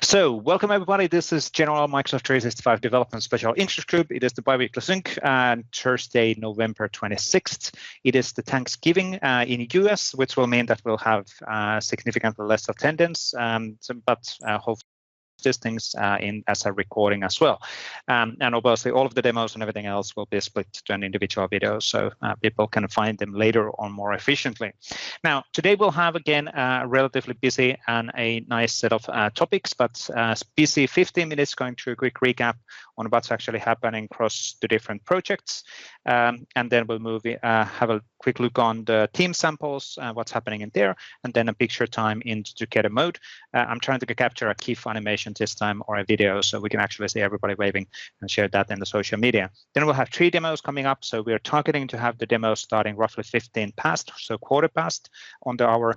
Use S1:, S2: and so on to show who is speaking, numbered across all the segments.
S1: So, welcome everybody. This is General Microsoft 365 Development Special Interest Group. It is the bi-weekly sync on Thursday, November 26th. It is the Thanksgiving in US, which will mean that we'll have significantly less attendance, but hopefully these things as a recording as well. And obviously all of the demos and everything else will be split to an individual video, so people can find them later on more efficiently. Now, today we'll have again a relatively busy and a nice set of topics, but busy 15 minutes going through a quick recap on what's actually happening across the different projects. And then we'll have a quick look on the team samples, what's happening in there, and then a picture time into together mode. I'm trying to capture a GIF animation this time or a video so we can actually see everybody waving and share that in the social media. Then we'll have 3 demos coming up. So we're targeting to have the demos starting roughly 15 past, so quarter past on the hour.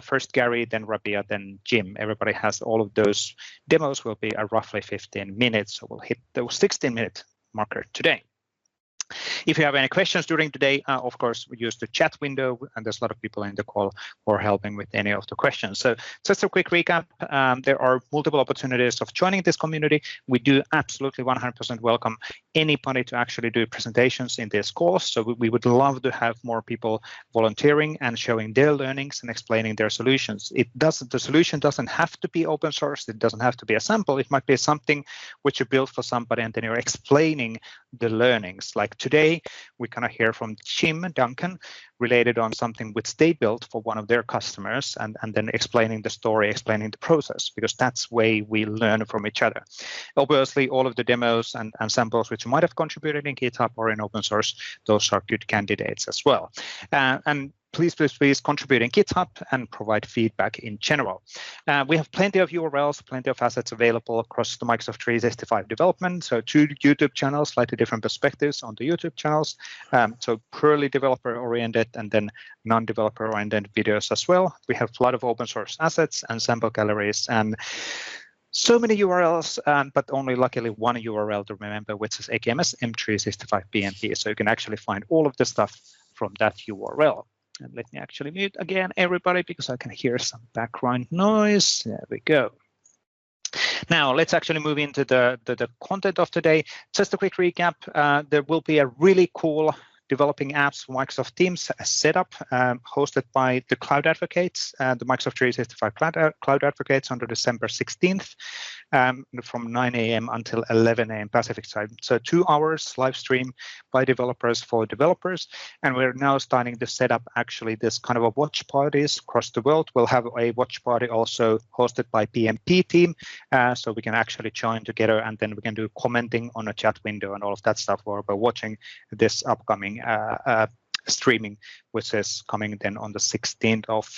S1: First Garry, then Rabia, then Jim. Everybody has all of those demos will be roughly 15 minutes. So we'll hit the 16-minute marker today. If you have any questions during the day, of course, we use the chat window, and there's a lot of people in the call who are helping with any of the questions. So just a quick recap, there are multiple opportunities of joining this community. We do absolutely 100% welcome anybody to actually do presentations in this course. So we would love to have more people volunteering and showing their learnings and explaining their solutions. The solution doesn't have to be open source. It doesn't have to be a sample. It might be something which you build for somebody, and then you're explaining the learnings. Like today, we kind of hear from Jim Duncan related on something which they built for one of their customers, and then explaining the story, explaining the process, because that's way we learn from each other. Obviously, all of the demos and samples which you might have contributed in GitHub or in open source, those are good candidates as well. And please contribute in GitHub and provide feedback in general. We have plenty of URLs, plenty of assets available across the Microsoft 365 development. So 2 YouTube channels, slightly different perspectives on the YouTube channels. So purely developer-oriented and then non-developer-oriented videos as well. We have a lot of open source assets and sample galleries and so many URLs, but only luckily one URL to remember, which is AKMS M365 PnP. So you can actually find all of the stuff from that URL. And let me actually mute again, everybody, because I can hear some background noise. There we go. Now, let's actually move into the content of today. Just a quick recap. There will be a really cool developing apps for Microsoft Teams setup hosted by the Cloud Advocates, the Microsoft 365 Cloud Advocates on December 16th from 9 a.m. until 11 a.m. Pacific time. So 2 hours live stream by developers for developers. And we're now starting to set up actually this kind of a watch parties across the world. We'll have a watch party also hosted by PnP team. So we can actually join together, and then we can do commenting on a chat window and all of that stuff while we're watching this upcoming streaming, which is coming then on the 16th of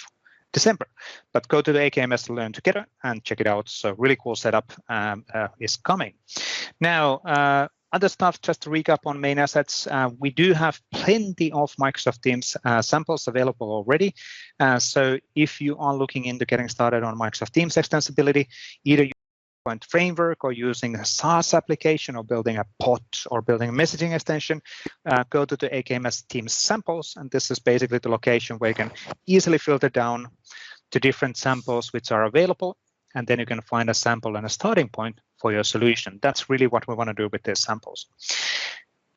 S1: December. But go to the AKMS Learn Together and check it out. So really cool setup is coming. Now, other stuff, just to recap on main assets, we do have plenty of Microsoft Teams samples available already. So if you are looking into getting started on Microsoft Teams extensibility, either framework or using a SaaS application or building a bot or building a messaging extension, go to the AKMS Teams samples, and this is basically the location where you can easily filter down to different samples which are available, and then you can find a sample and a starting point for your solution. That's really what we want to do with these samples.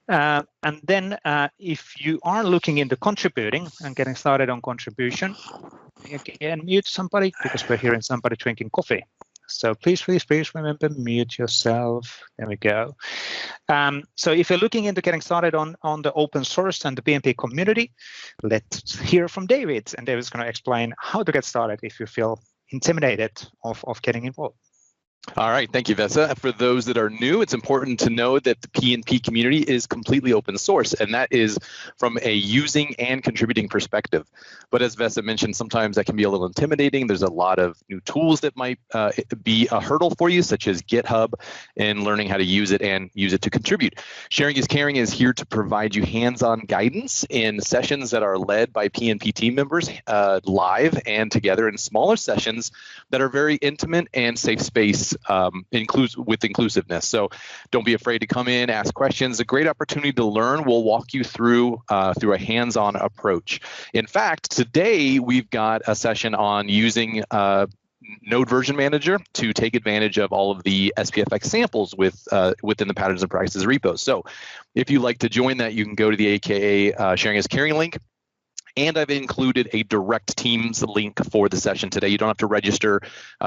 S1: And then if you are looking into contributing and getting started on contribution, you can mute somebody because we're hearing somebody drinking coffee. So please remember, mute yourself. There we go. So if you're looking into getting started on the open source and the PnP community, let's hear from David. And David's going to explain how to get started if you feel intimidated of getting involved.
S2: All right, thank you, Vesa. For those that are new, it's important to know that the PnP community is completely open source, and that is from a using and contributing perspective. But as Vesa mentioned, sometimes that can be a little intimidating. There's a lot of new tools that might be a hurdle for you, such as GitHub, and learning how to use it and use it to contribute. Sharing is Caring is here to provide you hands-on guidance in sessions that are led by PnP team members live and together in smaller sessions that are very intimate and safe space with inclusiveness. So don't be afraid to come in, ask questions. A great opportunity to learn. We'll walk you through a hands-on approach. In fact, today we've got a session on using Node version manager to take advantage of all of the SPFX samples within the patterns and practices repo. So if you'd like to join that, you can go to the AKA Sharing is Caring link. And I've included a direct Teams link for the session today. You don't have to register.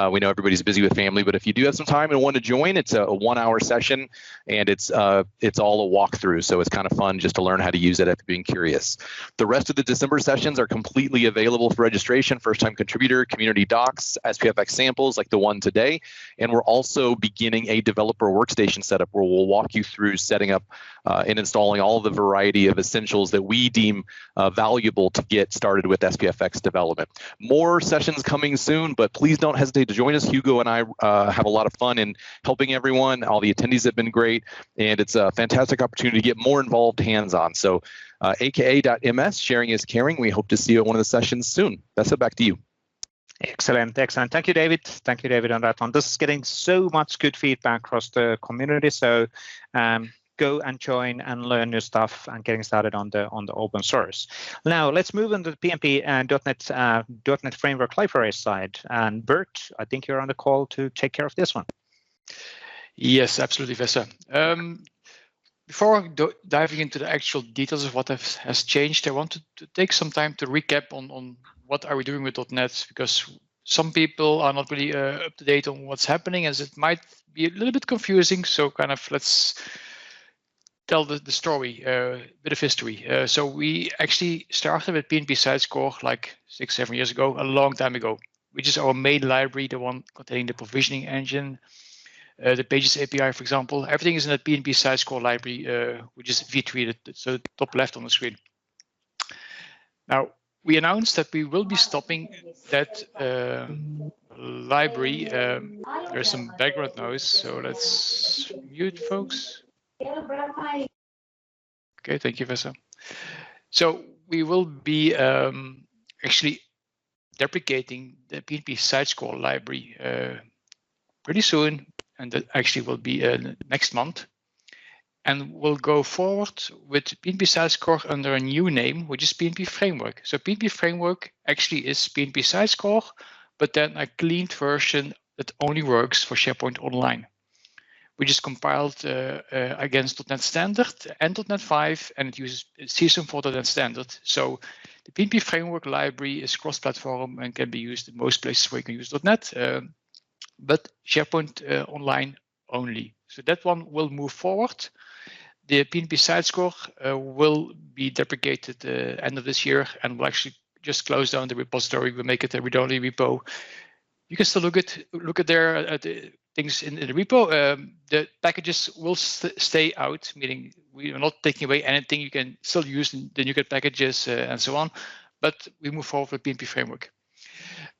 S2: We know everybody's busy with family, but if you do have some time and want to join, it's a 1-hour session, and it's all a walkthrough. So it's kind of fun just to learn how to use it if you're being curious. The rest of the December sessions are completely available for registration, first-time contributor, community docs, SPFX samples like the one today. And we're also beginning a developer workstation setup where we'll walk you through setting up and installing all of the variety of essentials that we deem valuable to get started with SPFX development. More sessions coming soon, but please don't hesitate to join us. Hugo and I have a lot of fun in helping everyone. All the attendees have been great, and it's a fantastic opportunity to get more involved hands-on. So aka.ms, sharing is caring. We hope to see you at one of the sessions soon. Vesa, back to you.
S1: Excellent, excellent. Thank you, David. Thank you, David, on that one. This is getting so much good feedback across the community. So go and join and learn new stuff and getting started on the open source. Now let's move on to the PnP and .NET Framework library side. And Bert, I think you're on the call to take care of this one.
S3: Yes, absolutely, Vesa. Before diving into the actual details of what has changed, I wanted to take some time to recap on what are we doing with .NET, because some people are not really up to date on what's happening, as it might be a little bit confusing. So kind of let's tell the story, a bit of history. So we actually started with PnP SideScore like 6-7 years ago, a long time ago, which is our main library, the one containing the provisioning engine, the Pages API, for example. Everything is in the PnP SideScore library, which is v3, so the top left on the screen. Now, we announced that we will be stopping that library. There's some background noise, so let's mute, folks. Okay, thank you, Vesa. So we will be actually deprecating the PnP SideScore library pretty soon, and that actually will be next month. And we'll go forward with PnP SideScore under a new name, which is PnP Framework. So PnP Framework actually is PnP SideScore, but then a cleaned version that only works for SharePoint Online, which is compiled against .NET Standard and .NET 5, and it uses CSM for .NET Standard. So the PnP Framework library is cross-platform and can be used in most places where you can use .NET, but SharePoint Online only. So that one will move forward. The PnP SideScore will be deprecated end of this year, and we'll actually just close down the repository. We'll make it a read-only repo. You can still look at the things in the repo. The packages will stay out, meaning we are not taking away anything. You can still use the NuGet packages and so on, but we move forward with PnP Framework.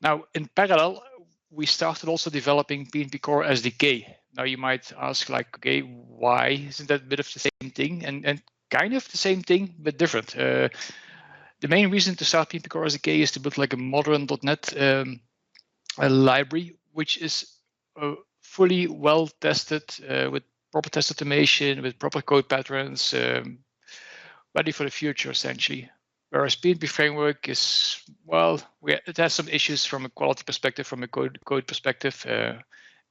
S3: Now, in parallel, we started also developing PnP Core SDK. Now you might ask, like, okay, why isn't that a bit of the same thing? And kind of the same thing, but different. The main reason to start PnP Core SDK is to build like a modern .NET library, which is fully well tested with proper test automation, with proper code patterns, ready for the future, essentially. Whereas PnP Framework is, well, it has some issues from a quality perspective, from a code perspective.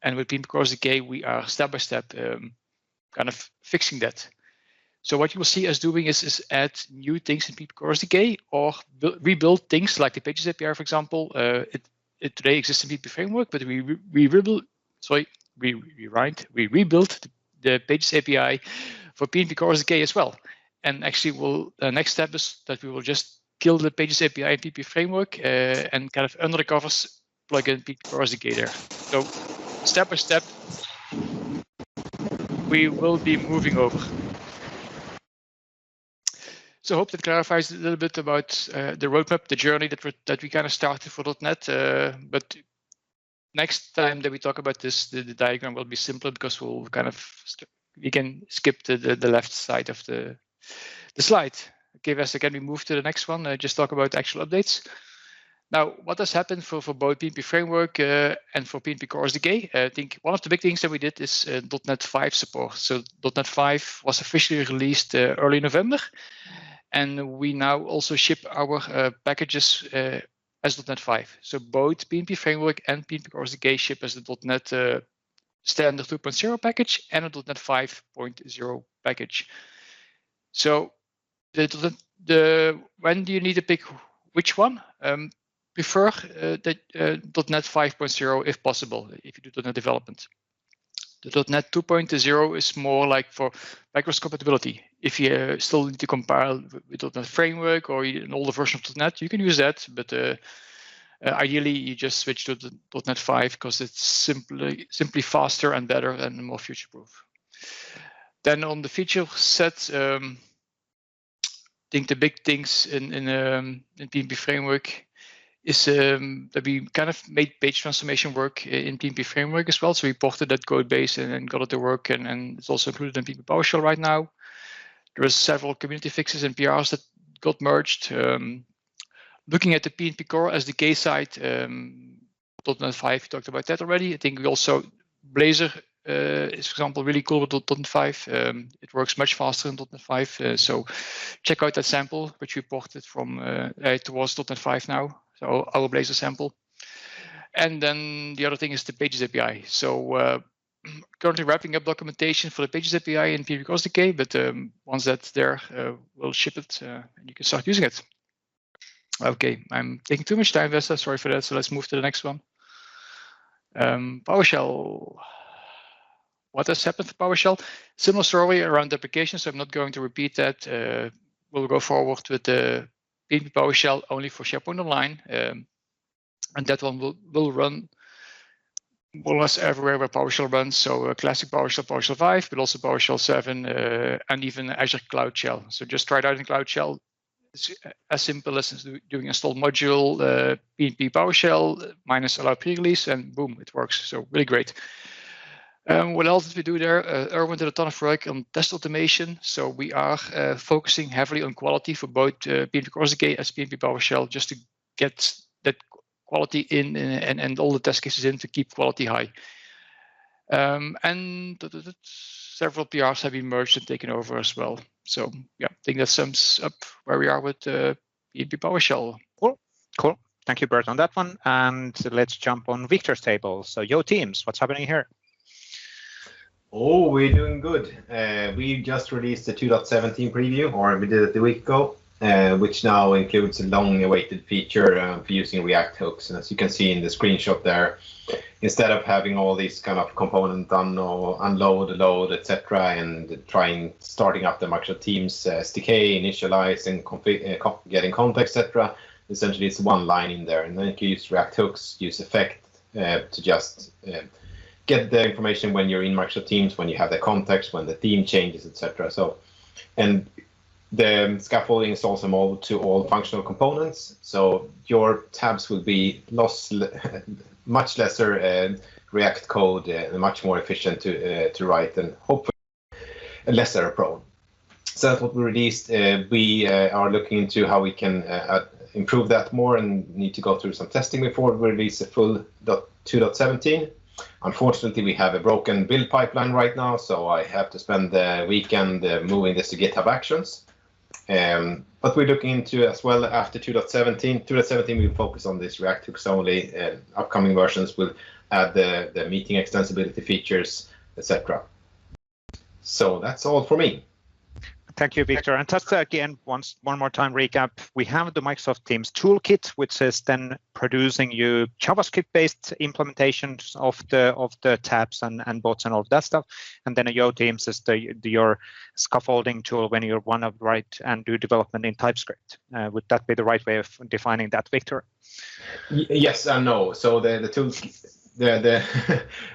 S3: And with PnP Core SDK, we are step by step kind of fixing that. So what you will see us doing is add new things in PnP Core SDK, or rebuild things like the Pages API, for example. It today exists in PnP Framework, but we rebuild the Pages API for PnP Core SDK as well. And actually, the next step is that we will just kill the Pages API in PnP Framework and kind of under the covers plug in PnP Core SDK there. So step by step, we will be moving over. So I hope that clarifies a little bit about the roadmap, the journey that we kind of started for .NET. But next time that we talk about this, the diagram will be simpler, because we can skip the left side of the slide. Okay, Vesa, can we move to the next one? Just talk about actual updates. Now, what has happened for both PnP Framework and for PnP Core SDK? I think one of the big things that we did is .NET 5 support. So .NET 5 was officially released early November. And we now also ship our packages as .NET 5. So both PnP Framework and PnP SIG ship as the .NET standard 2.0 package and a .NET 5.0 package. So when do you need to pick which one? Prefer that .NET 5.0 if possible, if you do .NET development. The .NET 2.0 is more like for backwards compatibility. If you still need to compile with .NET Framework or an older version of .NET, you can use that. But ideally, you just switch to the .NET 5 because it's simply faster and better and more future-proof. Then on the feature set, I think the big things in PnP Framework is that we kind of made page transformation work in PnP Framework as well. So we ported that code base and got it to work, and it's also included in PnP PowerShell right now. There are several community fixes and PRs that got merged. Looking at the PnP core SDK side, .NET 5, we talked about that already. I think we also, Blazor is, for example, really cool with .NET 5. It works much faster than .NET 5. So check out that sample, which we ported from towards .NET 5 now. So our Blazor sample. And then the other thing is the Pages API. So currently wrapping up documentation for the Pages API in PnP SDK, but once that's there, we'll ship it and you can start using it. Okay, I'm taking too much time, Vesa. Sorry for that. So let's move to the next one. PowerShell. What has happened for PowerShell? Similar story around the application, so I'm not going to repeat that. We'll go forward with the PnP PowerShell only for SharePoint Online, and that one will run more or less everywhere where PowerShell runs. So classic PowerShell, PowerShell 5, but also PowerShell 7, and even Azure Cloud Shell. So just try it out in Cloud Shell. It's as simple as doing install module, PnP PowerShell minus allow pre-release, and boom, it works. So really great. What else did we do there? Erwin did a ton of work on test automation. So we are focusing heavily on quality for both PnP SDK as PnP PowerShell, just to get that quality in and all the test cases in to keep quality high. And several PRs have been merged and taken over as well. So yeah, I think that sums up where we are with PnP PowerShell.
S1: Cool. Thank you, Bert, on that one. And let's jump on Victor's table. So Yo Teams, what's happening here?
S4: Oh, we're doing good. We just released the 2.17 preview, or we did it a week ago, which now includes a long-awaited feature for using React hooks. And as you can see in the screenshot there, instead of having all these kind of component unload, load, etc., and starting up the Microsoft Teams SDK, initialize, and getting context, etc., essentially it's one line in there, and then you can use React hooks, use effect to just get the information when you're in Microsoft Teams, when you have the context, when the theme changes, etc. So, and the scaffolding is also modeled to all functional components. So your tabs will be much lesser React code, much more efficient to write, and hopefully less error prone. So that's what we released. We are looking into how we can improve that more, and need to go through some testing before we release the full 2.17. Unfortunately, we have a broken build pipeline right now, so I have to spend the weekend moving this to GitHub Actions. But we're looking into as well after 2.17. 2.17 will focus on this React hooks only. Upcoming versions will add the meeting extensibility features, etc. So that's all for me.
S1: Thank you, Victor. And just again, one more time recap, we have the Microsoft Teams Toolkit, which is then producing you JavaScript-based implementations of the tabs and bots and all of that stuff. And then Yo Teams is your scaffolding tool when you want to write and do development in TypeScript. Would that be the right way of defining that, Victor?
S4: Yes and no. So the toolkit.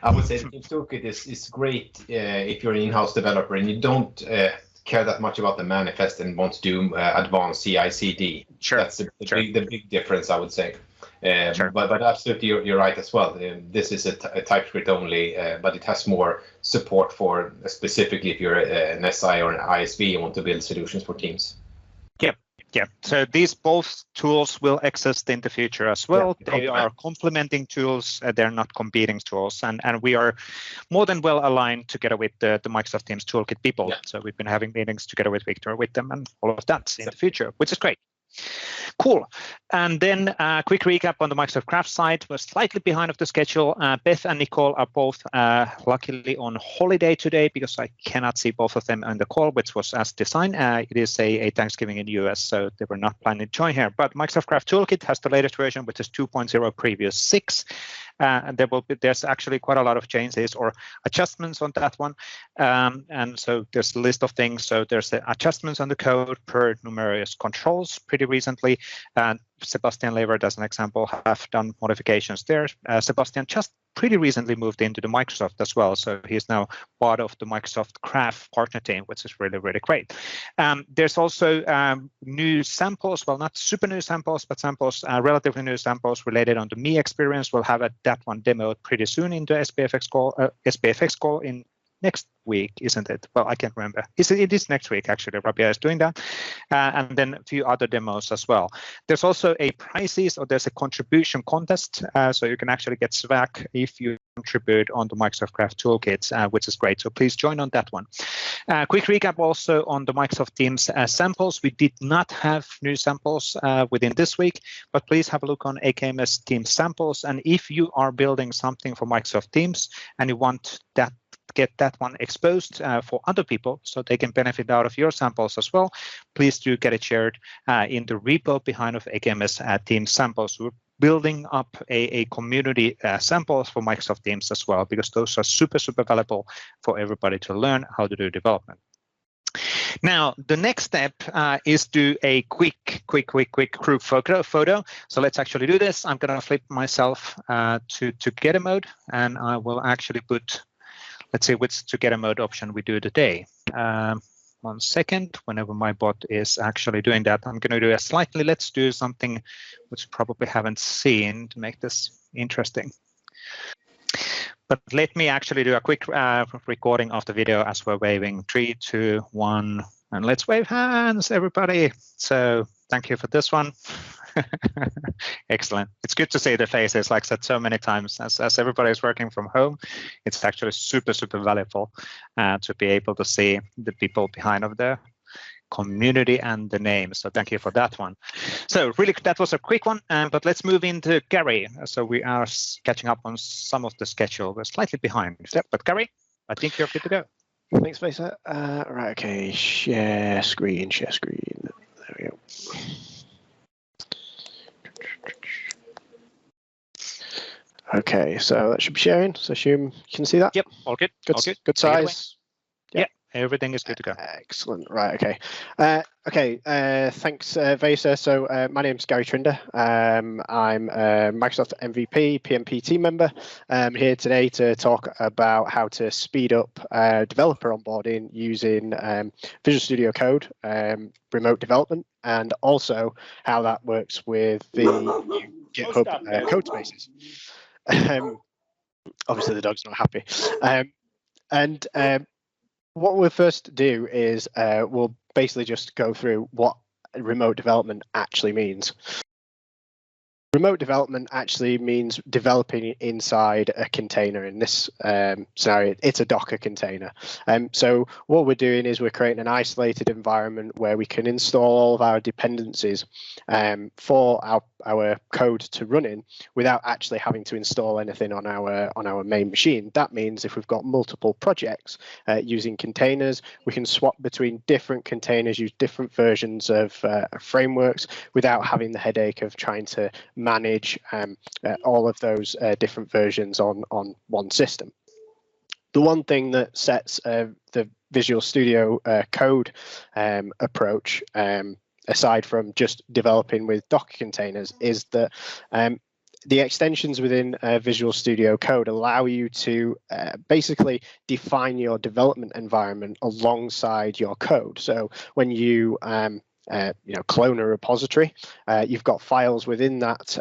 S4: I would say the Teams Toolkit is great if you're an in-house developer and you don't care that much about the manifest and want to do advanced CI/CD.
S1: Sure.
S4: That's the big difference, I would say.
S1: Sure.
S4: But absolutely, you're right as well. This is a TypeScript only, but it has more support for specifically if you're an SI or an ISV and want to build solutions for teams.
S1: Yeah, so these both tools will exist in the future as well.
S4: Yeah,
S1: they are complementing tools, they're not competing tools, and we are more than well aligned together with the Microsoft Teams Toolkit people. Yeah. So we've been having meetings together with Victor with them and all of that in the future, which is great. Cool. And then a quick recap on the Microsoft Graph side. We're slightly behind of the schedule. Beth and Nicole are both luckily on holiday today because I cannot see both of them on the call, which was as designed. It is a Thanksgiving in the US, so they were not planning to join here. But Microsoft Graph Toolkit has the latest version, which is 2.0 previous 6. And there's actually quite a lot of changes or adjustments on that one. And so there's a list of things. So there's the adjustments on the code per numerous controls pretty recently. And Sebastian Levert, as an example, have done modifications there. Sebastian just pretty recently moved into the Microsoft as well. So he's now part of the Microsoft Graph partner team, which is really, really great. There's also new samples, well, not super new samples, but samples, relatively new samples related on the Me experience. We'll have that one demoed pretty soon in the SPFX call in next week, isn't it? Well, I can't remember. It is next week, actually. Rabia is doing that. And then a few other demos as well. There's also a prizes, or there's a contribution contest. So you can actually get swag if you contribute on the Microsoft Graph Toolkit, which is great. So please join on that one. Quick recap also on the Microsoft Teams samples. We did not have new samples within this week, but please have a look on AKMS Teams samples. And if you are building something for Microsoft Teams and you want that, get that one exposed for other people so they can benefit out of your samples as well, please do get it shared in the repo behind of AKMS Teams samples. We're building up a community samples for Microsoft Teams as well, because those are super, super valuable for everybody to learn how to do development. Now, the next step is do a quick group photo. So let's actually do this. I'm going to flip myself to together mode, and I will actually put, let's see which together mode option we do today. 1 second, whenever my bot is actually doing that, I'm going to do let's do something which you probably haven't seen to make this interesting. But let me actually do a quick recording of the video as we're waving 3, 2, 1, and let's wave hands, everybody. So thank you for this one. Excellent. It's good to see the faces, like I said so many times, as everybody is working from home. It's actually super, super valuable to be able to see the people behind of the community and the name. So thank you for that one. So really, that was a quick one, but let's move into Garry. So we are catching up on some of the schedule. We're slightly behind. Yep. But Garry, I think you're good to go.
S5: Thanks, Vesa. Right, okay, share screen. There we go. Okay, so that should be sharing. So assume you can see that.
S1: Yep, all good.
S5: Good size.
S1: Yeah, everything is good to go.
S5: Excellent. Right. Okay. Thanks, Vesa. So my name's Garry Trinder. I'm a Microsoft MVP PnP team member. I'm here today to talk about how to speed up developer onboarding using Visual Studio Code, remote development, and also how that works with the GitHub Codespaces. Obviously, the dog's not happy. What we'll first do is we'll basically just go through what remote development actually means. Remote development actually means developing inside a container. In this scenario, it's a Docker container. So what we're doing is we're creating an isolated environment where we can install all of our dependencies for our code to run in without actually having to install anything on our main machine. That means if we've got multiple projects using containers, we can swap between different containers, use different versions of frameworks without having the headache of trying to manage all of those different versions on one system. The one thing that sets the Visual Studio Code approach, aside from just developing with Docker containers, is that the extensions within Visual Studio Code allow you to basically define your development environment alongside your code. So when you clone a repository, you've got files within that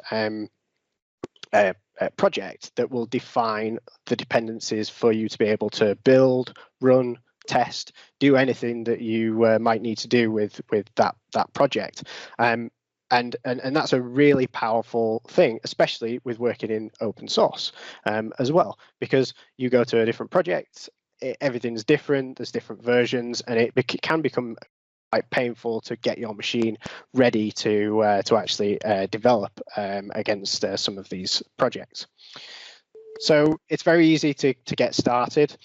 S5: project that will define the dependencies for you to be able to build, run, test, do anything that you might need to do with that project. And that's a really powerful thing, especially with working in open source as well, because you go to a different project, everything's different, there's different versions, and it can become quite painful to get your machine ready to actually develop against some of these projects. So it's very easy to get started.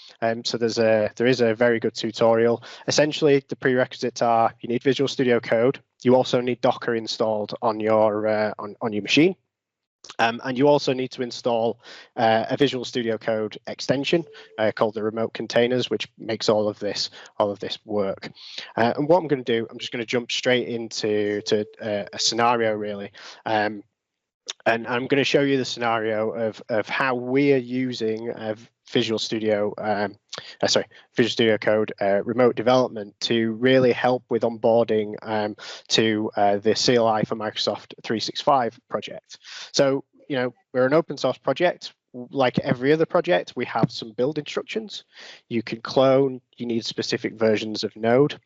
S5: So there is a very good tutorial. Essentially, the prerequisites are you need Visual Studio Code. You also need Docker installed on your on your machine. And you also need to install a Visual Studio Code extension called the remote containers, which makes all of this work. And what I'm going to do, I'm just going to jump straight into a scenario really. And I'm going to show you the scenario of how we are using Visual Studio Code remote development to really help with onboarding to the CLI for Microsoft 365 project. So, you know, we're an open source project. Like every other project, we have some build instructions. You can clone, you need specific versions of Node.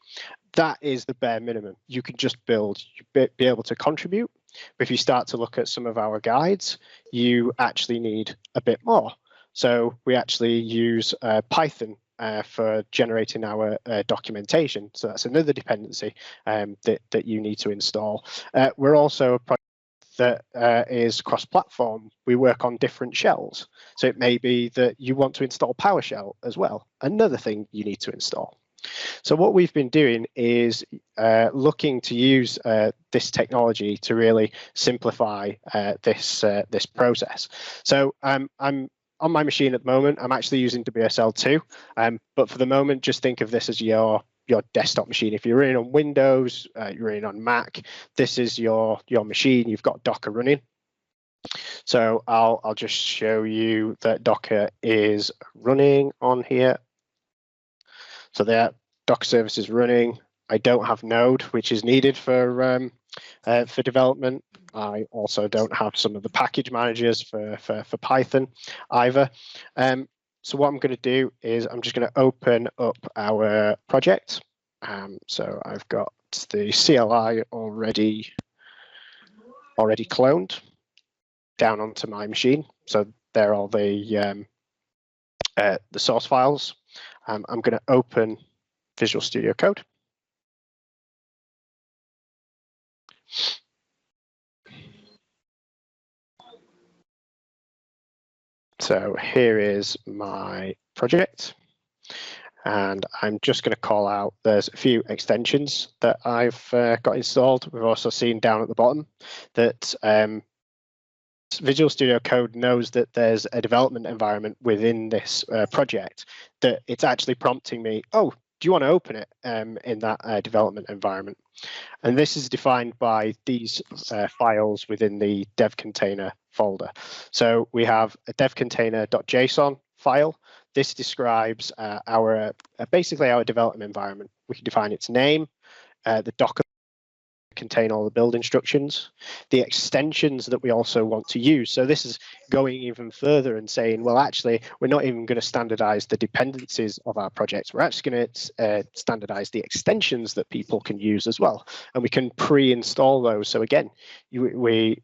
S5: That is the bare minimum. You can just build, be able to contribute. But if you start to look at some of our guides, you actually need a bit more. So we actually use Python for generating our documentation. So that's another dependency that you need to install. We're also a project that is cross-platform. We work on different shells. So it may be that you want to install PowerShell as well, another thing you need to install. So what we've been doing is looking to use this technology to really simplify this process. So I'm on my machine at the moment. I'm actually using WSL2, but for the moment, just think of this as your desktop machine. If you're running on Windows, you're running on Mac, this is your machine. You've got Docker running. So I'll just show you that Docker is running on here. So there, Docker service is running. I don't have Node, which is needed for development. I also don't have some of the package managers for Python either. So what I'm going to do is I'm just going to open up our project. So I've got the CLI already cloned down onto my machine. So they're all the source files. I'm going to open Visual Studio Code. So here is my project, and I'm just going to call out, there's a few extensions that I've got installed. We've also seen down at the bottom that Visual Studio Code knows that there's a development environment within this project, that it's actually prompting me, oh, do you want to open it in that development environment? And this is defined by these files within the dev container folder. So we have a dev container.json file. This describes basically our development environment. We can define its name, the Docker contain all the build instructions, the extensions that we also want to use. So this is going even further and saying, well, actually, we're not even going to standardize the dependencies of our projects. We're actually going to standardize the extensions that people can use as well. And we can pre-install those. So again, we're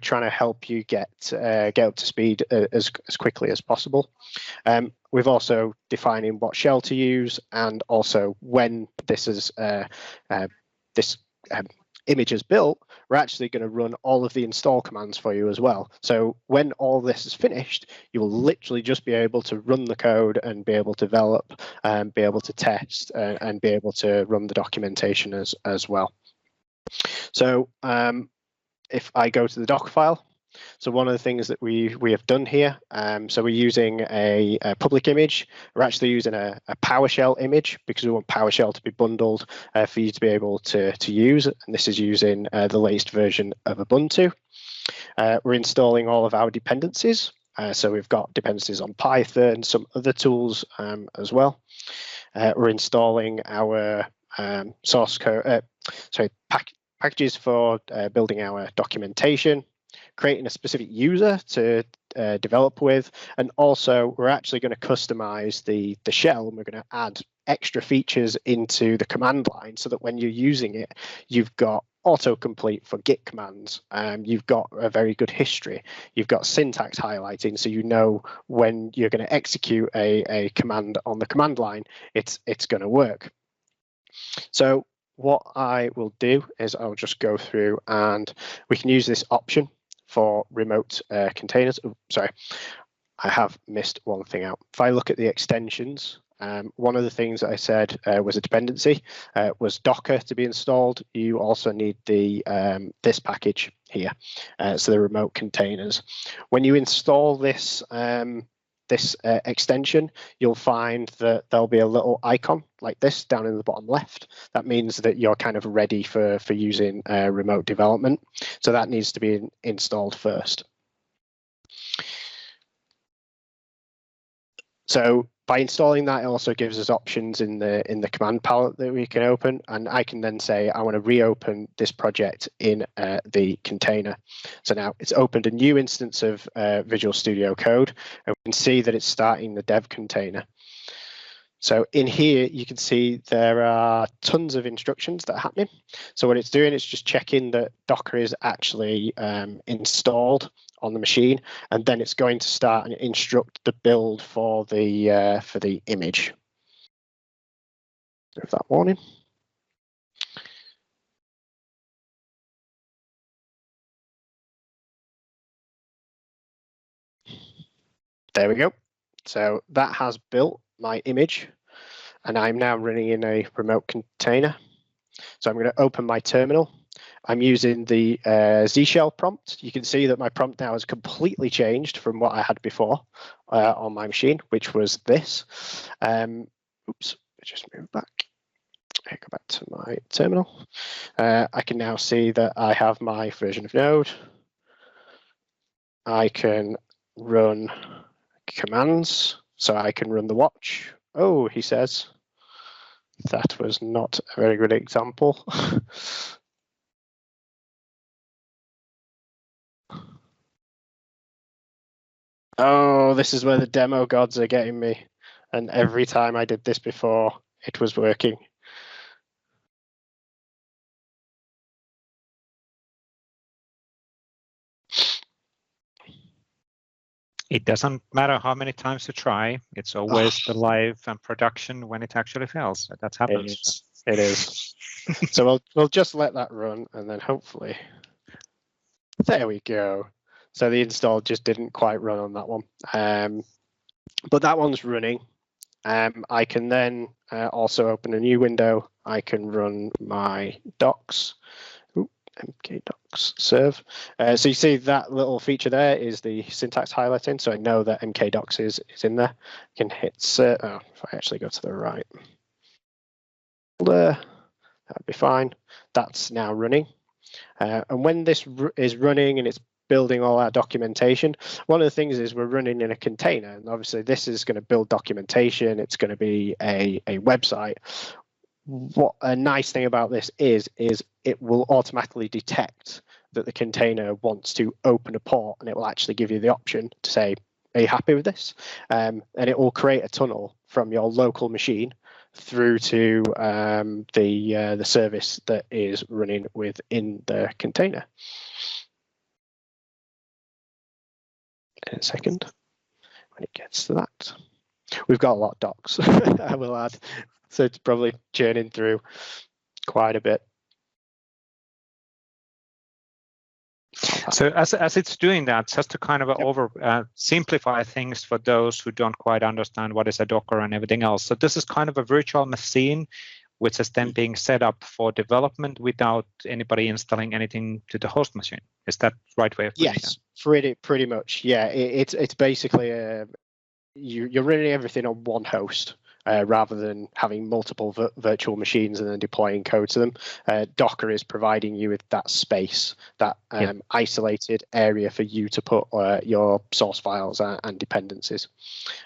S5: trying to help you get up to speed as quickly as possible. We've also defining what shell to use, and also when this is image is built, we're actually going to run all of the install commands for you as well. So when all this is finished, you will literally just be able to run the code and be able to develop and be able to test and be able to run the documentation as well. So if I go to the Docker file, so one of the things that we have done here, so we're using a public image. We're actually using a PowerShell image because we want PowerShell to be bundled for you to be able to use. And this is using the latest version of Ubuntu. We're installing all of our dependencies. So we've got dependencies on Python, some other tools as well. We're installing our source code, packages for building our documentation, creating a specific user to develop with, and also we're actually going to customize the shell, and we're going to add extra features into the command line so that when you're using it, you've got autocomplete for Git commands, you've got a very good history, you've got syntax highlighting, so you know when you're going to execute a command on the command line, it's going to work. So what I will do is I'll just go through and we can use this option for remote containers. Oh, sorry, I have missed one thing out. If I look at the extensions, one of the things that I said was a dependency was Docker to be installed. You also need the this package here, so the remote containers. When you install this extension, you'll find that there'll be a little icon like this down in the bottom left. That means that you're kind of ready for using remote development. So that needs to be installed first. So by installing that, it also gives us options in the command palette that we can open, and I can then say I want to reopen this project in the container. So now it's opened a new instance of Visual Studio Code, and we can see that it's starting the dev container. So in here, you can see there are tons of instructions that are happening. So what it's doing is just checking that Docker is actually installed on the machine, and then it's going to start and instruct the build for the image. Move that warning. There we go. So that has built my image, and I'm now running in a remote container. So I'm going to open my terminal. I'm using the Z shell prompt. You can see that my prompt now has completely changed from what I had before on my machine, which was this. Oops, just move back. I go back to my terminal. I can now see that I have my version of Node. I can run commands, so I can run the watch. Oh, he says. That was not a very good example. Oh, this is where the demo gods are getting me. And every time I did this before, it was working.
S1: It doesn't matter how many times you try. It's always the live and production when it actually fails. That happens.
S5: It is. So we'll just let that run, and then hopefully, there we go. So the install just didn't quite run on that one, but that one's running. I can then also open a new window. I can run my docs. MK docs serve. So you see that little feature there is the syntax highlighting. So I know that MK docs is in there. I can hit if I actually go to the right there, that'd be fine. That's now running. And when this is running and it's building all our documentation, one of the things is we're running in a container, and obviously this is going to build documentation. It's going to be a website. What a nice thing about this is it will automatically detect that the container wants to open a port, and it will actually give you the option to say, are you happy with this? And it will create a tunnel from your local machine through to the service that is running within the container. In a second, when it gets to that, we've got a lot of docs. I will add. So it's probably churning through quite a bit.
S1: So as it's doing that, just to kind of simplify things for those who don't quite understand what is a Docker and everything else. So this is kind of a virtual machine, which is then being set up for development without anybody installing anything to the host machine. Is that the right way of putting it?
S5: Yes, pretty much. Yeah, it's basically you're running everything on one host. Rather than having multiple virtual machines and then deploying code to them. Docker is providing you with that space, that isolated area for you to put your source files and dependencies.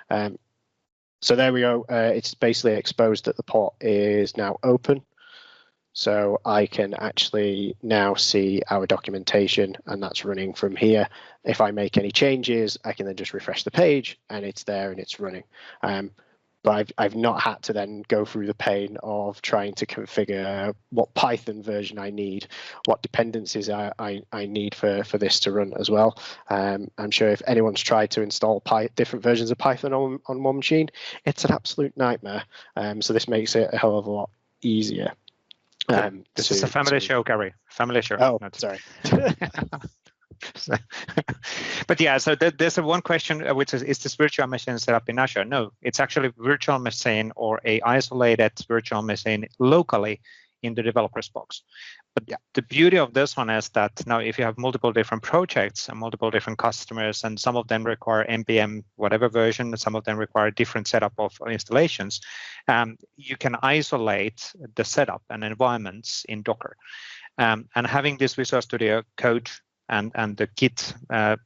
S5: So there we go. It's basically exposed that the port is now open. So I can actually now see our documentation, and that's running from here. If I make any changes, I can then just refresh the page, and it's there and it's running. But I've not had to then go through the pain of trying to configure what Python version I need, what dependencies I need for this to run as well. I'm sure if anyone's tried to install different versions of Python on one machine, it's an absolute nightmare. So this makes it a hell of a lot easier.
S1: This is a family show, Garry. Family show.
S5: Oh, sorry.
S1: But yeah, so there's one question, which is this virtual machine set up in Azure? No, it's actually virtual machine or a isolated virtual machine locally in the developer's box. But yeah, the beauty of this one is that now if you have multiple different projects and multiple different customers, and some of them require NPM, whatever version, some of them require different setup of installations, you can isolate the setup and environments in Docker. And having this Visual Studio Code and the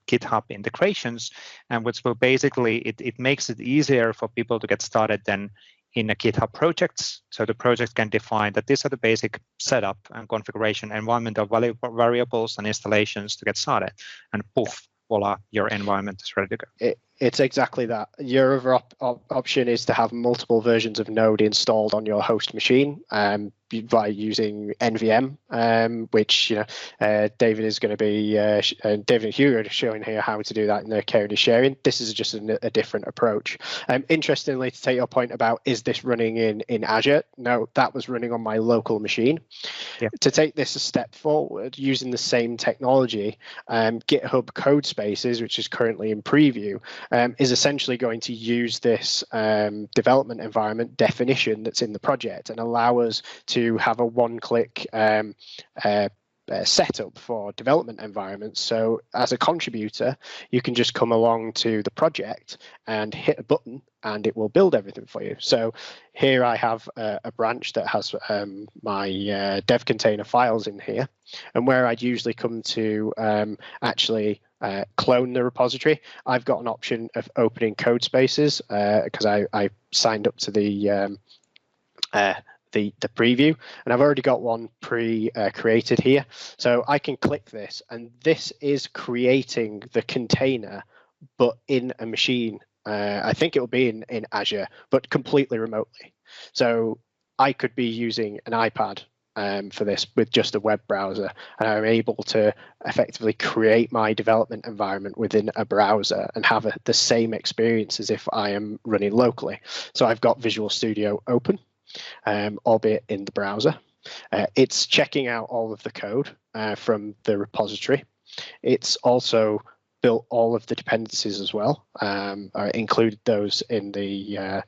S1: GitHub integrations, and which will basically, it makes it easier for people to get started then in a GitHub projects. So the project can define that these are the basic setup and configuration environmental variables and installations to get started, and poof, voila, your environment is ready to go.
S5: It's exactly that. Your other option is to have multiple versions of Node installed on your host machine by using NVM, which David is going to be David and Hugh are showing here how to do that in their care and sharing. This is just a different approach. Interestingly, to take your point about is this running in Azure? No, that was running on my local machine. Yeah. To take this a step forward, using the same technology, GitHub Codespaces, which is currently in preview, is essentially going to use this development environment definition that's in the project and allow us to have a one-click setup for development environments. So as a contributor, you can just come along to the project and hit a button and it will build everything for you. So here I have a branch that has my dev container files in here, and where I'd usually come to actually clone the repository, I've got an option of opening Codespaces because I signed up to the preview, and I've already got one pre-created here. So I can click this, and this is creating the container, but in a machine. I think it will be in Azure, but completely remotely. So I could be using an iPad for this with just a web browser, and I'm able to effectively create my development environment within a browser and have the same experience as if I am running locally. So I've got Visual Studio open, albeit in the browser. It's checking out all of the code from the repository. It's also built all of the dependencies as well, or included those in the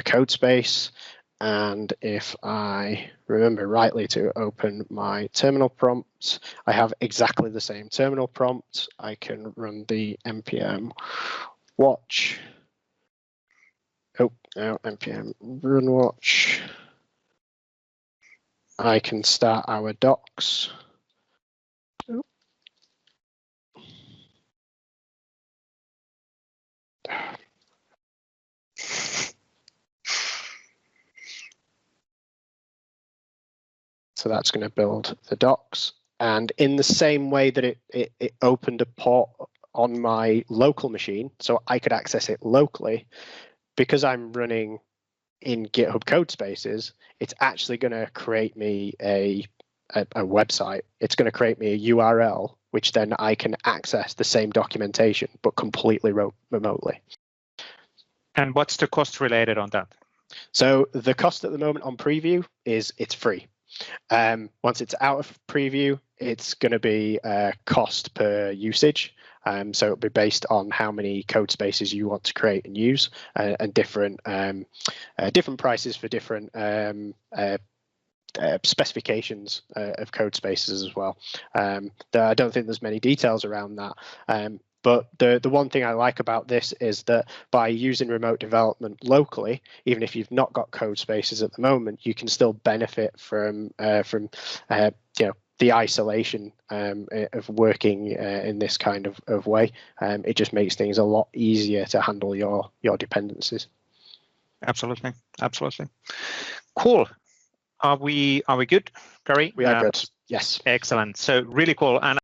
S5: code space. And if I remember rightly to open my terminal prompt, I have exactly the same terminal prompt. I can run the npm watch. Oh, no, npm run watch. I can start our docs. Oh. So that's going to build the docs. And in the same way that it opened a port on my local machine, so I could access it locally, because I'm running in GitHub Codespaces, it's actually going to create me a website. It's going to create me a URL, which then I can access the same documentation, but completely remotely.
S1: And what's the cost related on that? So
S5: the cost at the moment on preview is it's free. Once it's out of preview, it's going to be cost per usage. So it'll be based on how many code spaces you want to create and use, and different prices for different specifications of code spaces as well. I don't think there's many details around that. But the one thing I like about this is that by using remote development locally, even if you've not got code spaces at the moment, you can still benefit from the isolation of working in this kind of way. It just makes things a lot easier to handle your dependencies.
S1: Absolutely, absolutely. Cool. Are we good, Garry?
S5: We are good. Yes.
S1: Excellent. So really cool. And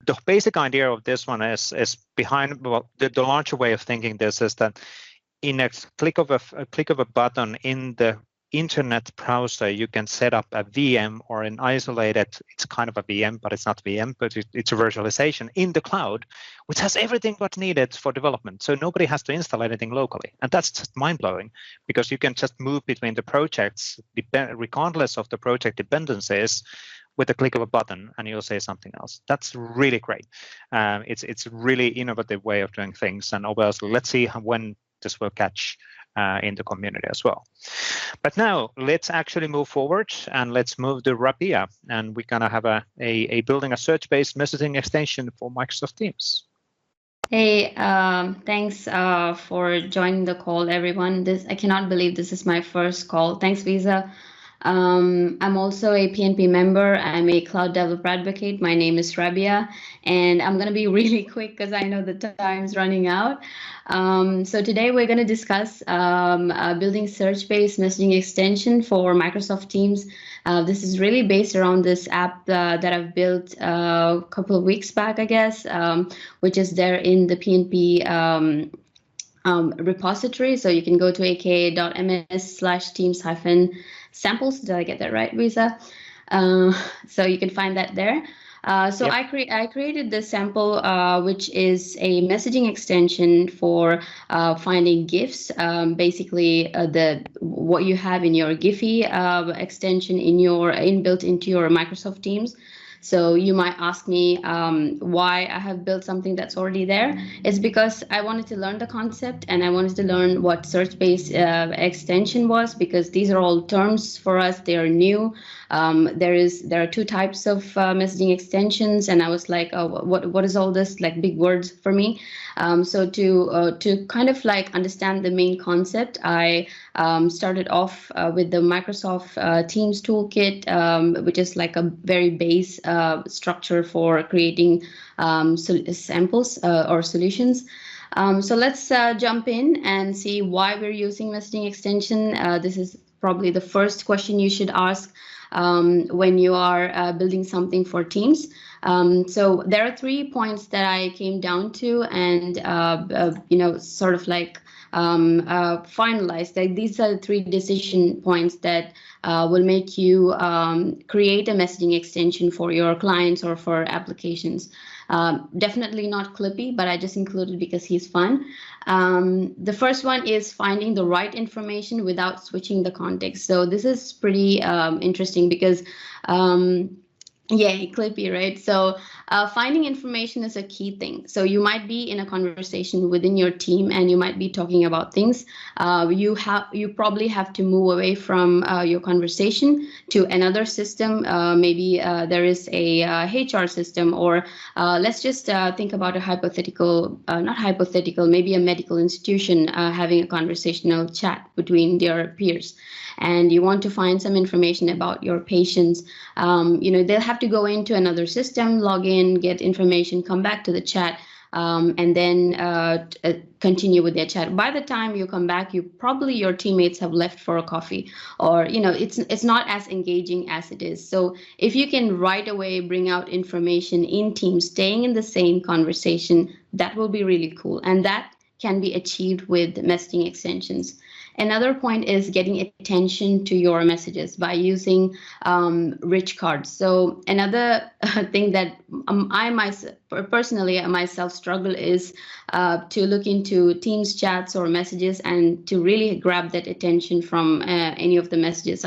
S1: the basic idea of this one is behind, well, the larger way of thinking this is that in a click of a button in the internet browser, you can set up a VM or an isolated, it's kind of a VM, but it's not VM, but it's a virtualization in the cloud, which has everything what's needed for development. So nobody has to install anything locally. And that's just mind-blowing, because you can just move between the projects, regardless of the project dependencies, with a click of a button, and you'll say something else. That's really great. It's a really innovative way of doing things. And obviously, let's see when this will catch in the community as well. But now let's actually move forward, and let's move to Rabia, and we're gonna have a building a search-based messaging extension for Microsoft Teams.
S6: Hey, thanks for joining the call, everyone. I cannot believe this is my first call. Thanks, Vesa. I'm also a PnP member. I'm a cloud developer advocate. My name is Rabia, and I'm going to be really quick because I know the time's running out. So today we're going to discuss building search-based messaging extension for Microsoft Teams. This is really based around this app that I've built a couple of weeks back, I guess, which is there in the PnP repository. So you can go to aka.ms/teams-samples. Did I get that right, Vesa? So you can find that there. So yep. I created this sample, which is a messaging extension for finding GIFs. Basically, what you have in your Giphy extension inbuilt into your Microsoft Teams. So you might ask me why I have built something that's already there. It's because I wanted to learn the concept, and I wanted to learn what search-based extension was, because these are all terms for us. They are new. There are two types of messaging extensions, and I was like, oh, what is all this, like big words for me? So to kind of like understand the main concept, I started off with the Microsoft Teams Toolkit, which is like a very base structure for creating samples or solutions. So let's jump in and see why we're using messaging extension. This is probably the first question you should ask when you are building something for Teams. So there are 3 points that I came down to and, sort of like finalized. Like these are the 3 decision points that will make you create a messaging extension for your clients or for applications. Definitely not Clippy, but I just included because he's fun. The first one is finding the right information without switching the context. So this is pretty interesting because Clippy, right? So finding information is a key thing. So you might be in a conversation within your team and you might be talking about things. You probably have to move away from your conversation to another system. Maybe there is a HR system, or let's just think about a hypothetical, maybe a medical institution having a conversational chat between their peers. And you want to find some information about your patients. They'll have to go into another system, log in, get information, come back to the chat, and then continue with their chat. By the time you come back, your teammates have left for a coffee, or it's not as engaging as it is. So if you can right away bring out information in Teams, staying in the same conversation, that will be really cool, and that can be achieved with messaging extensions. Another point is getting attention to your messages by using rich cards. So another thing that I myself struggle is to look into Teams chats or messages and to really grab that attention from any of the messages.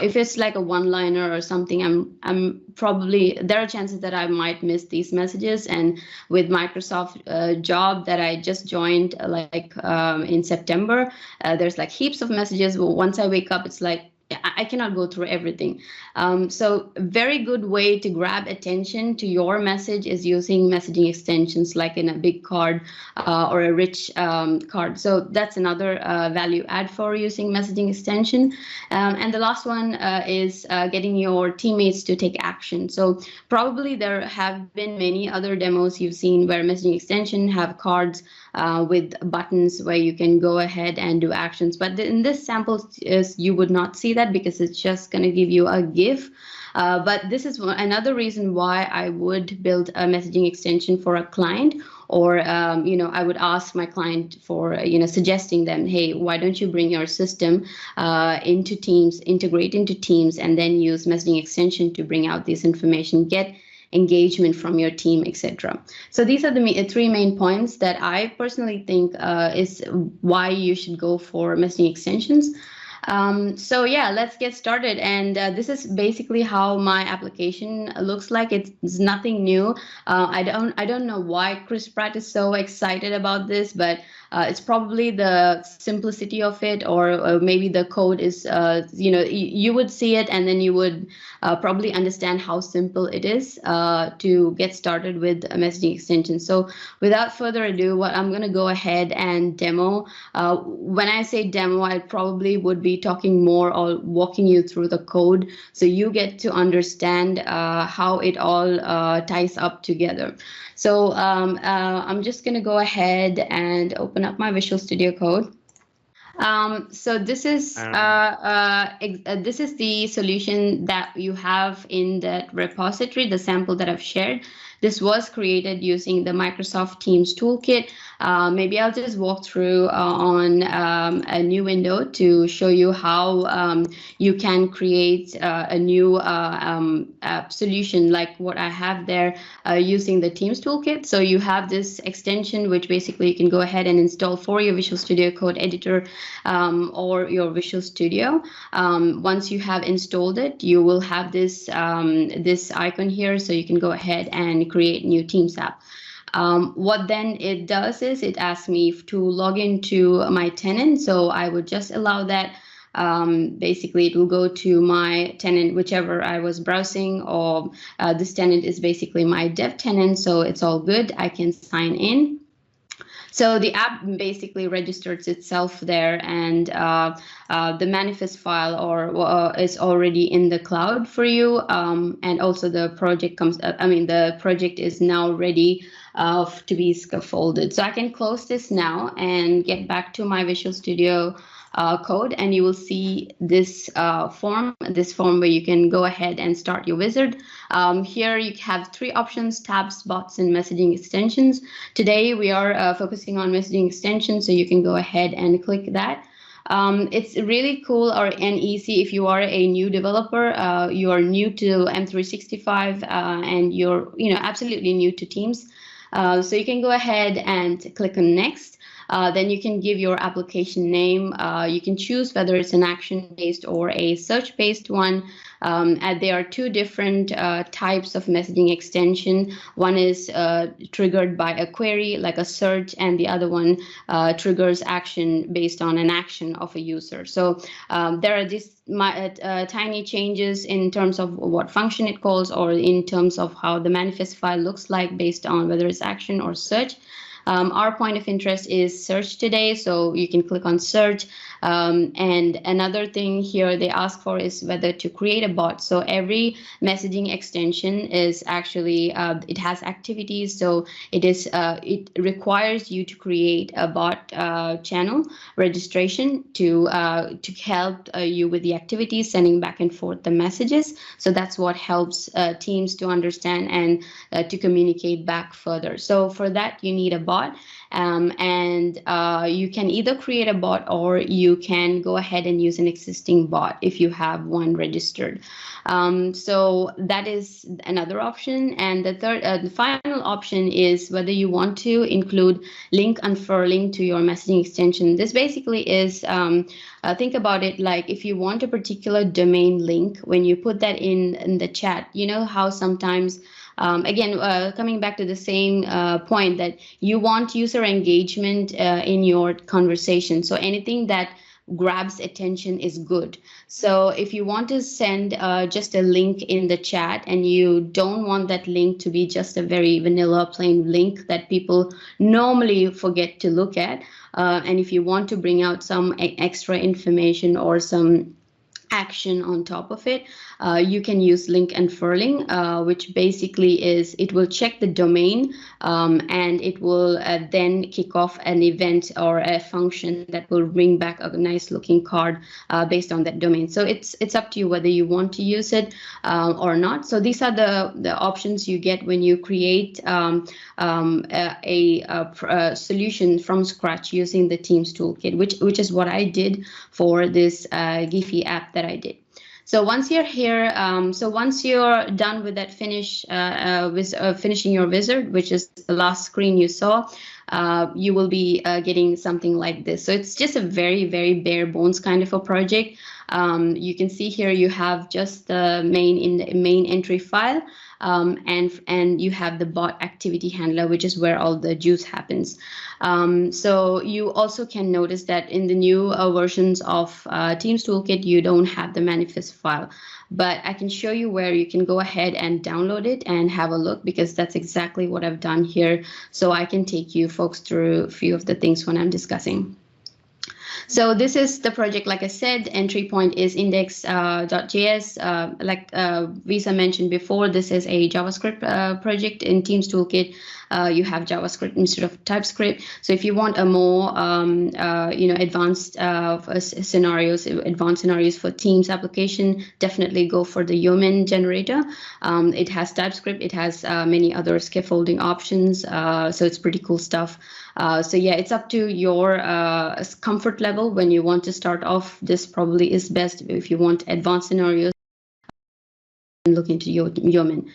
S6: If it's like a one-liner or something, there are chances that I might miss these messages. And with Microsoft job that I just joined in September, there's like heaps of messages. But once I wake up, it's like I cannot go through everything. So a very good way to grab attention to your message is using messaging extensions like in a big card or a rich card. So that's another value add for using messaging extension. And the last one is getting your teammates to take action. So probably there have been many other demos you've seen where messaging extension have cards with buttons where you can go ahead and do actions. But in this sample, you would not see that because it's just going to give you a GIF. But this is another reason why I would build a messaging extension for a client, or I would ask my client for suggesting them, hey, why don't you bring your system into Teams, integrate into Teams, and then use messaging extension to bring out this information, get engagement from your team, etc. So these are the three main points that I personally think is why you should go for messaging extensions. So yeah, let's get started. And this is basically how my application looks like. It's nothing new. I don't know why Chris Pratt is so excited about this, but it's probably the simplicity of it, or maybe the code is, you would see it and then you would probably understand how simple it is to get started with a messaging extension. So without further ado, what I'm going to go ahead and demo. When I say demo, I probably would be talking more or walking you through the code so you get to understand how it all ties up together. So I'm just going to go ahead and open up my Visual Studio Code. So this is the solution that you have in that repository, the sample that I've shared. This was created using the Microsoft Teams toolkit. Maybe I'll just walk through on a new window to show you how you can create a new solution like what I have there using the Teams toolkit. So you have this extension, which basically you can go ahead and install for your Visual Studio Code editor or your Visual Studio. Once you have installed it, you will have this this icon here, so you can go ahead and create new Teams app. What then it does is it asks me to log into my tenant, so I would just allow that. Basically, it will go to my tenant, whichever I was browsing, or this tenant is basically my dev tenant, so it's all good. I can sign in. So the app basically registers itself there, and the manifest file is already in the cloud for you, and also the project the project is now ready to be scaffolded. So I can close this now and get back to my Visual Studio Code, and you will see this form where you can go ahead and start your wizard. Here you have three options: tabs, bots, and messaging extensions. Today we are focusing on messaging extensions, so you can go ahead and click that. It's really cool and easy if you are a new developer, you are new to M365, and you're absolutely new to Teams. So you can go ahead and click on next. Then you can give your application name. You can choose whether it's an action-based or a search-based one. And there are two different types of messaging extension. One is triggered by a query, like a search, and the other one triggers action based on an action of a user. So there are these tiny changes in terms of what function it calls, or in terms of how the manifest file looks like based on whether it's action or search. Our point of interest is search today, so you can click on search. And another thing here they ask for is whether to create a bot. So every messaging extension is actually, it has activities, so it requires you to create a bot channel registration to help you with the activities, sending back and forth the messages. So that's what helps teams to understand and to communicate back further. So for that, you need a bot. And you can either create a bot, or you can go ahead and use an existing bot if you have one registered. So that is another option. And the final option is whether you want to include link unfurling to your messaging extension. This basically is, think about it like if you want a particular domain link, when you put that in the chat, you know how sometimes again, coming back to the same point that you want user engagement in your conversation. So anything that grabs attention is good. So if you want to send just a link in the chat, and you don't want that link to be just a very vanilla plain link that people normally forget to look at, and if you want to bring out some extra information or some action on top of it. You can use link unfurling, which basically is it will check the domain and it will then kick off an event or a function that will bring back a nice looking card based on that domain. So it's up to you whether you want to use it or not. So these are the options you get when you create a solution from scratch using the Teams toolkit, which is what I did for this Giphy app that I did. So once you're here, so once you're done with that finishing your wizard, which is the last screen you saw, you will be getting something like this. So it's just a very, very bare bones kind of a project. You can see here you have just the main entry file, and you have the bot activity handler, which is where all the juice happens. So you also can notice that in the new versions of Teams Toolkit, you don't have the manifest file. But I can show you where you can go ahead and download it and have a look, because that's exactly what I've done here. So I can take you folks through a few of the things when I'm discussing. So this is the project, like I said, entry point is index.js. Like Vesa mentioned before, this is a JavaScript project in Teams Toolkit. You have JavaScript instead of TypeScript. So if you want a more, advanced scenarios for Teams application, definitely go for the Yeoman generator. It has TypeScript. It has many other scaffolding options. So it's pretty cool stuff. So yeah, it's up to your comfort level when you want to start off. This probably is best if you want advanced scenarios and look into Yeoman.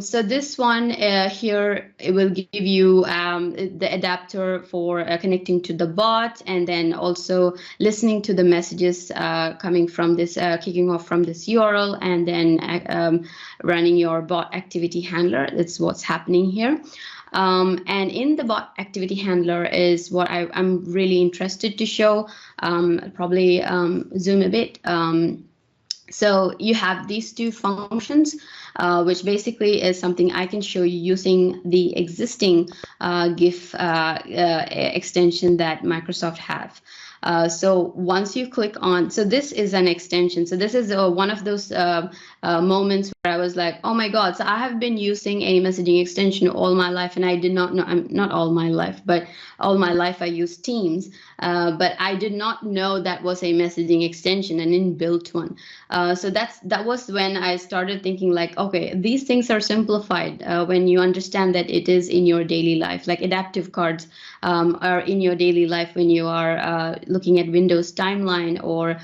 S6: So this one here, it will give you the adapter for connecting to the bot, and then also listening to the messages coming from this, kicking off from this URL, and then running your bot activity handler. That's what's happening here. And in the bot activity handler is what I'm really interested to show. Probably zoom a bit. So you have these two functions, which basically is something I can show you using the existing GIF extension that Microsoft have. So once you click on, so this is an extension. So this is one of those moments where I was like, oh my God, so I have been using a messaging extension all my life, and I did not know, not all my life, but all my life I used Teams, but I did not know that was a messaging extension, an inbuilt one. So that was when I started thinking like, okay, these things are simplified when you understand that it is in your daily life, like adaptive cards are in your daily life when you are looking at Windows timeline, or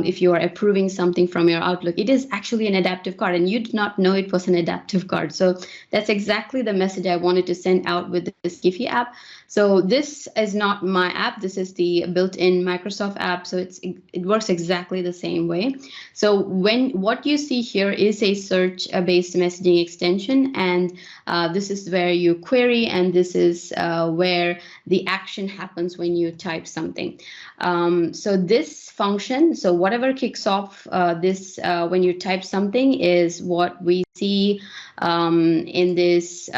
S6: if you are approving something from your Outlook, it is actually an adaptive card, and you did not know it was an adaptive card. So that's exactly the message I wanted to send out with this Giphy app. So this is not my app. This is the built-in Microsoft app. So it works exactly the same way. So what you see here is a search-based messaging extension, and this is where you query, and this is where the action happens when you type something. So this function, so whatever kicks off this when you type something, is what we see in this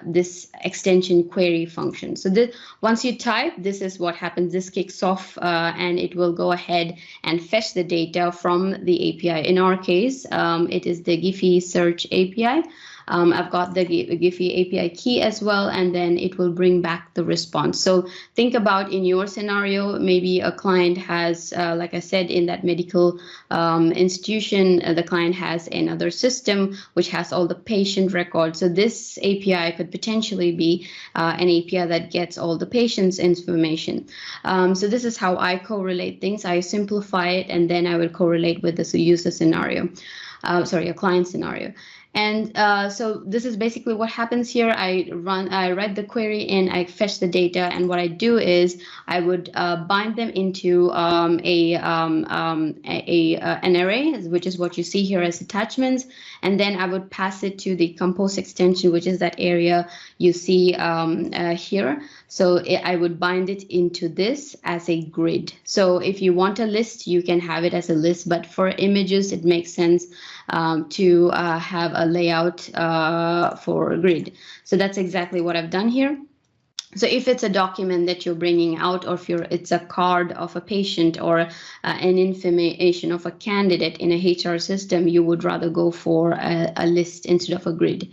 S6: this extension query function. So once you type, this is what happens. This kicks off and it will go ahead and fetch the data from the API. In our case, it is the Giphy search API. I've got the Giphy API key as well, and then it will bring back the response. So think about in your scenario, maybe a client has, like I said, in that medical institution, the client has another system which has all the patient records. So this API could potentially be an API that gets all the patient's information. So this is how I correlate things. I simplify it, and then I will correlate with the user scenario, a client scenario. And so this is basically what happens here. I write the query and I fetch the data. And what I do is I would bind them into an array, which is what you see here as attachments. And then I would pass it to the compose extension, which is that area you see here. So I would bind it into this as a grid. So if you want a list, you can have it as a list. But for images, it makes sense to have a layout for a grid. So that's exactly what I've done here. So if it's a document that you're bringing out, or if it's a card of a patient or an information of a candidate in a HR system, you would rather go for a list instead of a grid.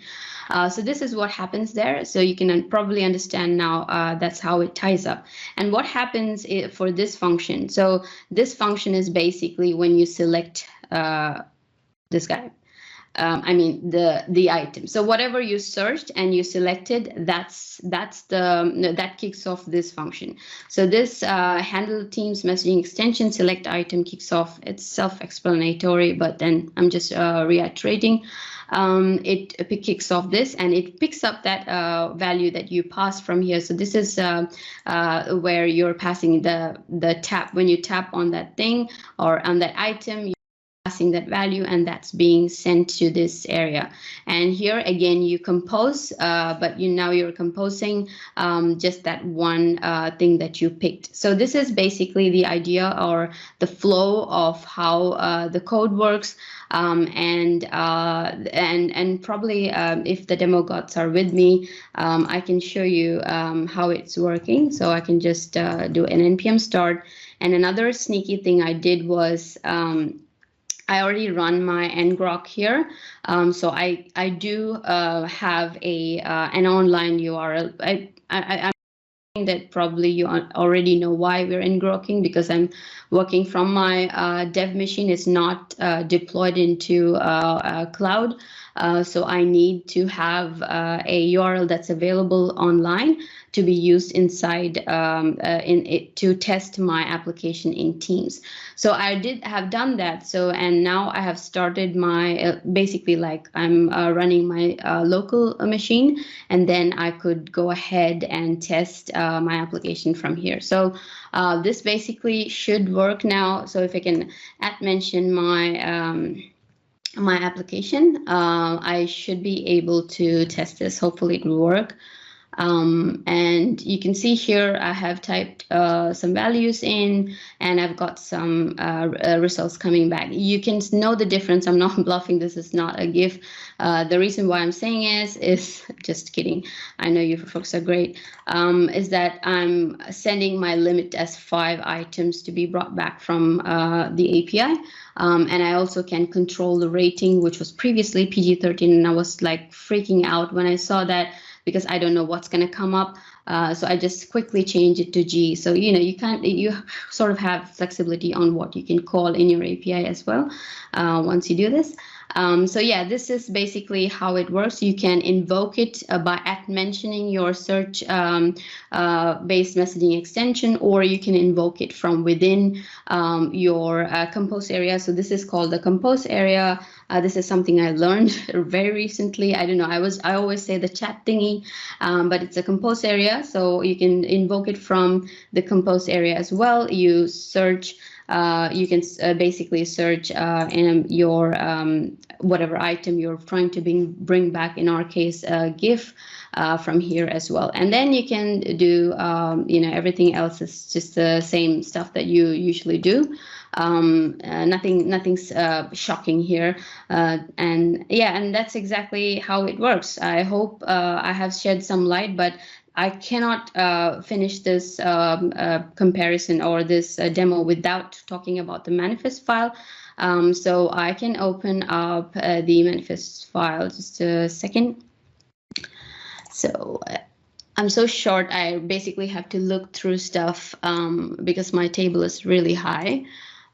S6: So this is what happens there. So you can probably understand now that's how it ties up. And what happens for this function? So this function is basically when you select this guy. I mean the item. So whatever you searched and you selected, that kicks off this function. So this handle Teams messaging extension select item kicks off. It's self-explanatory, but then I'm just reiterating. It kicks off this and it picks up that value that you pass from here. So this is where you're passing the tap. When you tap on that thing or on that item, passing that value, and that's being sent to this area. And here again you compose, but now you're composing just that one thing that you picked. So this is basically the idea or the flow of how the code works. And probably if the demo gods are with me, I can show you how it's working. So I can just do an npm start. And another sneaky thing I did was I already run my ngrok here, so I do have an online URL. I'm thinking that probably you already know why we're ngroking, because I'm working from my dev machine. It's not deployed into cloud, so I need to have a URL that's available online to be used inside to test my application in Teams. So I have done that. So, and now I have started my basically like I'm running my local machine, and then I could go ahead and test my application from here. So this basically should work now. So if I can mention my my application, I should be able to test this. Hopefully it will work. And you can see here I have typed some values in, and I've got some results coming back. You can know the difference. I'm not bluffing. This is not a GIF. The reason why I'm saying is just kidding. I know you folks are great. Is that I'm sending my limit as 5 items to be brought back from the API. And I also can control the rating, which was previously PG-13, and I was like freaking out when I saw that, because I don't know what's going to come up. So I just quickly change it to G. So, you sort of have flexibility on what you can call in your API as well once you do this. So yeah, this is basically how it works. You can invoke it by mentioning your search based messaging extension, or you can invoke it from within your compose area. So this is called the compose area. This is something I learned very recently. I don't know. I always say the chat thingy, but it's a compose area. So you can invoke it from the compose area as well. You search. You can basically search in your whatever item you're trying to bring back. In our case, GIF from here as well. And then you can do everything else is just the same stuff that you usually do. Nothing's shocking here, and yeah, and that's exactly how it works. I hope I have shed some light, but I cannot finish this comparison or this demo without talking about the manifest file. So I can open up the manifest file. Just a second. So I'm so short, I basically have to look through stuff because my table is really high.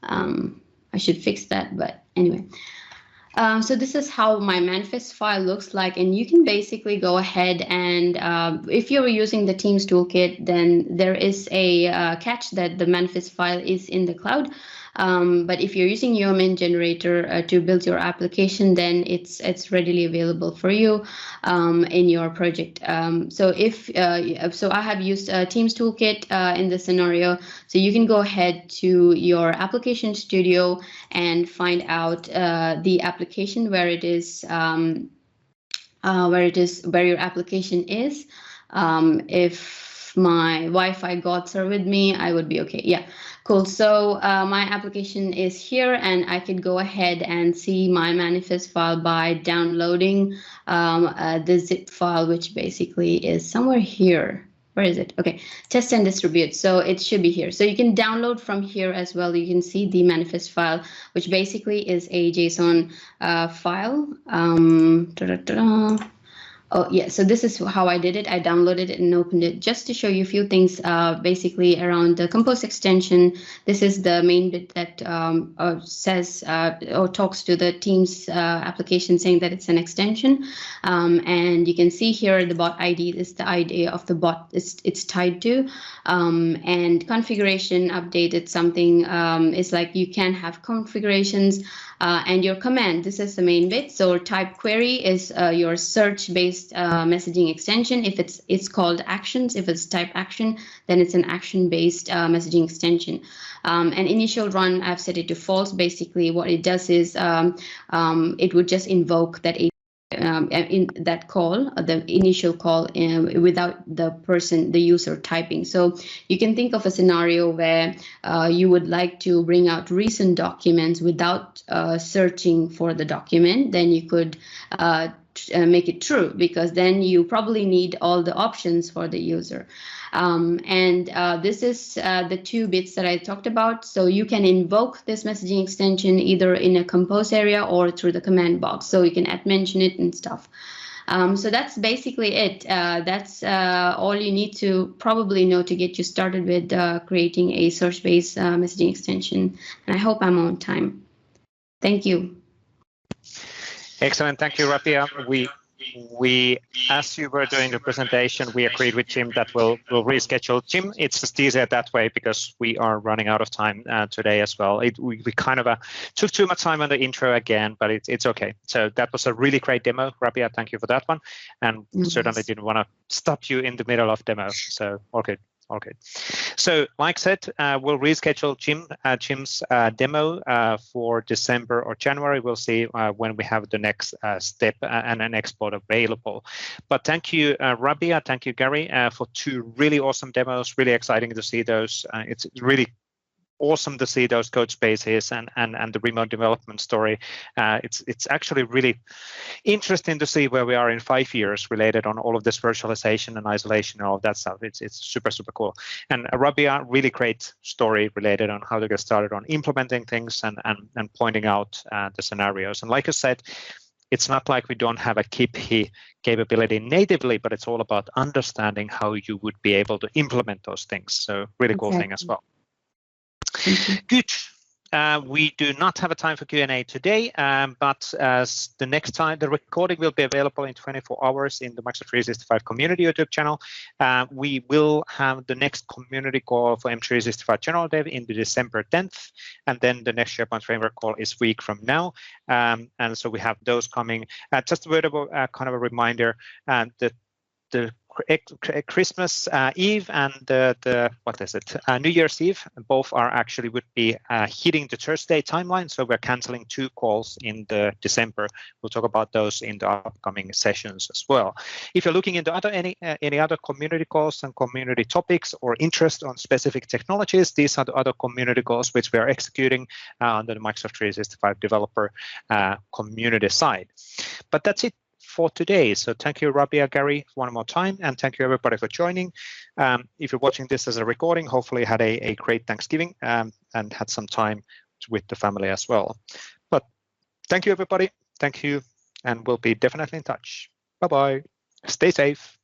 S6: I should fix that, but anyway. So this is how my manifest file looks like, and you can basically go ahead and if you're using the Teams toolkit, then there is a catch that the manifest file is in the cloud. But if you're using UMN generator to build your application, then it's readily available for you in your project. So I have used Teams toolkit in this scenario. So you can go ahead to your application studio and find out the application where it is, where your application is. If my Wi-Fi gods are with me, I would be okay. Yeah. Cool. So my application is here, and I could go ahead and see my manifest file by downloading the zip file, which basically is somewhere here. where is it? Okay, test and distribute. So it should be here. So you can download from here as well. You can see the manifest file, which basically is a JSON file. Oh, yeah, so this is how I did it. I downloaded it and opened it just to show you a few things basically around the compose extension. This is the main bit that says or talks to the Teams application saying that it's an extension. And you can see here the bot ID is the ID of the bot it's tied to. And configuration update, it's something is like you can have configurations and your command. This is the main bit. So type query is your search-based messaging extension. If it's called actions, if it's type action, then it's an action-based messaging extension. And initial run, I've set it to false. Basically, what it does is it would just invoke that in that call, the initial call, without the user typing. So you can think of a scenario where you would like to bring out recent documents without searching for the document. Then you could make it true, because then you probably need all the options for the user. This is the 2 bits that I talked about. So you can invoke this messaging extension either in a compose area or through the command box. So you can mention it and stuff. So that's basically it. That's all you need to probably know to get you started with creating a search-based messaging extension. And I hope I'm on time. Thank you.
S1: Excellent. Thank you, Rabia. We, as you were doing the presentation, we agreed with Jim that we'll reschedule. Jim, it's just easier that way because we are running out of time today as well. We kind of took too much time on the intro again, but it's okay. So that was a really great demo, Rabia. Thank you for that one. And certainly didn't want to stop you in the middle of demo. So all good. Okay, so like I said, we'll reschedule Jim's demo for December or January. We'll see when we have the next step and an export available. But thank you, Rabia. Thank you, Garry, for 2 really awesome demos. Really exciting to see those. It's really awesome to see those Codespaces and the remote development story. It's actually really interesting to see where we are in 5 years related on all of this virtualization and isolation and all of that stuff. It's super, super cool. And Rabia, really great story related on how to get started on implementing things and pointing out the scenarios. And like I said, it's not like we don't have a KIP capability natively, but it's all about understanding how you would be able to implement those things. So really cool thing as well. Good. We do not have a time for Q&A today, but as the next time, the recording will be available in 24 hours in the Microsoft 365 community YouTube channel. We will have the next community call for M365 General Dev in the December 10th, and then the next SharePoint Framework call is week from now. And so we have those coming. Just a word about kind of a reminder that the Christmas Eve and the what is it? New Year's Eve, both are actually would be hitting the Thursday timeline. So we're canceling 2 calls in the December. We'll talk about those in the upcoming sessions as well. If you're looking into any other community calls and community topics or interest on specific technologies, these are the other community calls which we are executing under the Microsoft 365 developer community side. But that's it for today. So thank you, Rabia, Garry, one more time, and thank you everybody for joining. If you're watching this as a recording, hopefully you had a great Thanksgiving and had some time with the family as well. But thank you, everybody. Thank you, and we'll be definitely in touch. Bye-bye. Stay safe.